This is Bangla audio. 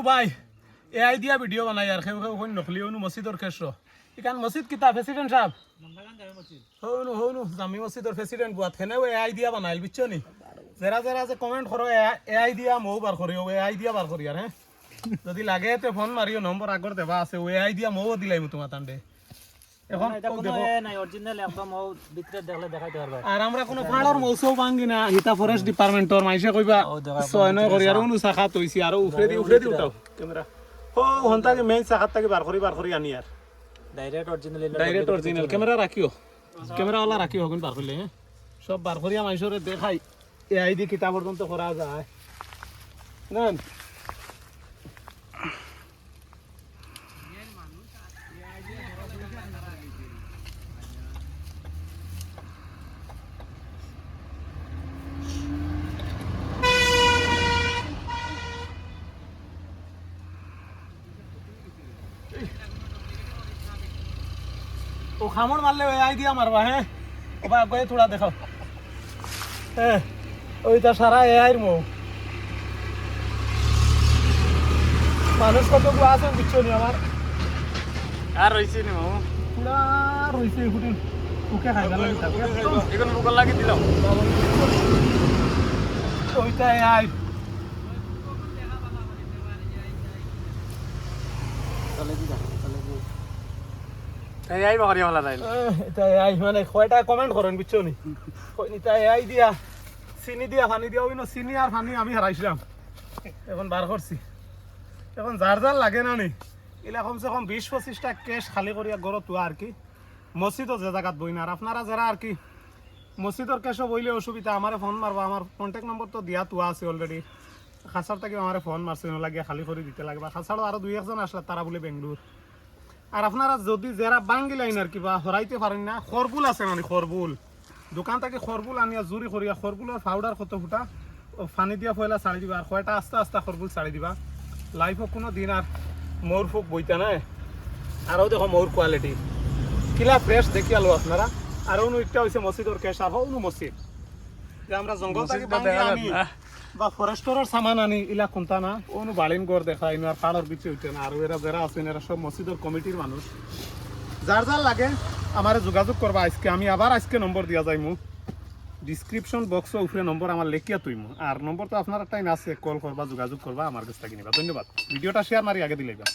ভাই এআই দিয়া ভিডিও বানাই আর কেউ কেউ নকলি অনু মসজিদর কেশর এখান মসজিদ কিতা প্রেসিডেন্ট সাহেব হৌনু হৌনু জামি মসজিদর প্রেসিডেন্ট বুয়াত হেনেও এআই দিয়া বানাইল বুঝছো নি যারা যারা যে কমেন্ট করো এআই দিয়া মৌ বার করিও এআই দিয়া বার করি আর হ্যাঁ যদি লাগে তে ফোন মারিও নম্বর আগর দেবা আছে এআই দিয়া মৌ দিলাইমু তোমার তান্ডে এখন আর আমরা কোনো পাহাড়ের মৌসুম ভাঙ্গি না হিতা ফরেস্ট ডিপার্টমেন্টর মাইসে কইবা ছয় নয় করি আর অনু শাখা তৈছি আর উফরে দি উঠাও ক্যামেরা ও হন্তাকে মেইন শাখাত থেকে বার করি আনি আর ডাইরেক্ট অরিজিনাল ক্যামেরা রাখিও ক্যামেরাওয়ালা রাখিও হগুন বার করলে হ্যাঁ সব বার করিয়া মাইসরে দেখাই এআই দি কিতা পর্যন্ত করা যায় না ও খামড় মারলে এআই দিয়া মারবা হ্যাঁ ও বা আগে থোড়া দেখাও হ্যাঁ ওইটা সারা এআইর মৌ মানুষ কতগুলো আছেন বুঝছো নি আমার আর রইছে নি মামু পুরা রইছে ফুটিন ওকে খাই গেল এখন বুকল লাগি দিলাম ওইটা এআই এই বাকরি মালা তাইল এটা এআই মানে কয়টা কমেন্ট করেন বুঝছো নি এটা এআই দিয়া চিনি দিয়া পানি দিয়া ওই চিনি আর পানি আমি হারাইছিলাম এখন বার করছি এখন যার যার লাগে না নি এলা কমসে কম 20-25টা কেস খালি করিয়া গড়ত তুয়া আর কি মসজিদও যে জায়গাত বই না আর আপনারা যারা আর কি মসজিদর কেসও বইলে অসুবিধা আমারে ফোন মারবা আমার কন্ট্যাক্ট নম্বর তো দিয়া তুয়া আছে অলরেডি খাসার থেকে আমারে ফোন মারছে লাগিয়ে খালি করে দিতে লাগবে খাসারও আরো 2-1জন আসলে তারা বলে বেঙ্গলুর আর আপনারা যদি যারা বাঙ্গি লাইন আর কিবা হরাইতে পারেন না খরবুল আছে মানে খরবুল দোকান থেকে খরবুল আনিয়া জুরি করিয়া খরবুলের পাউডার কত ফুটা ও পানি দিয়া ফয়লা ছাড়ি দিবা আর কয়টা আস্তে আস্তে খরবুল ছাড়ি দিবা লাইফও কোনো দিন আর মৌর ফুক বইতা নাই আরও দেখো মৌর কোয়ালিটি কিলা ফ্রেশ দেখি আলো আপনারা আর অনু একটা হয়েছে মসজিদর কেশ আর হৌনু মসজিদ যে আমরা জঙ্গল থেকে বাঙ্গি আনি বা ফরেস্টরের সামান আনি ইলা কোনটা না অনু বালিন গড় দেখা ইনো আর পাড়ার বিচে উঠে না আর এরা যারা আছেন এরা সব মসজিদের কমিটির মানুষ যার যার লাগে আমারে যোগাযোগ করবা আজকে আমি আবার আজকে নম্বর দিয়া যাইমু ডিসক্রিপশন বক্সে উপরে নম্বর আমার লেখিয়া তুইমু আর নম্বর তো আপনার টাইম আছে কল করবা যোগাযোগ করবা আমার কাছ থেকে নিবা ধন্যবাদ ভিডিওটা শেয়ার মারি আগে দিলাইবা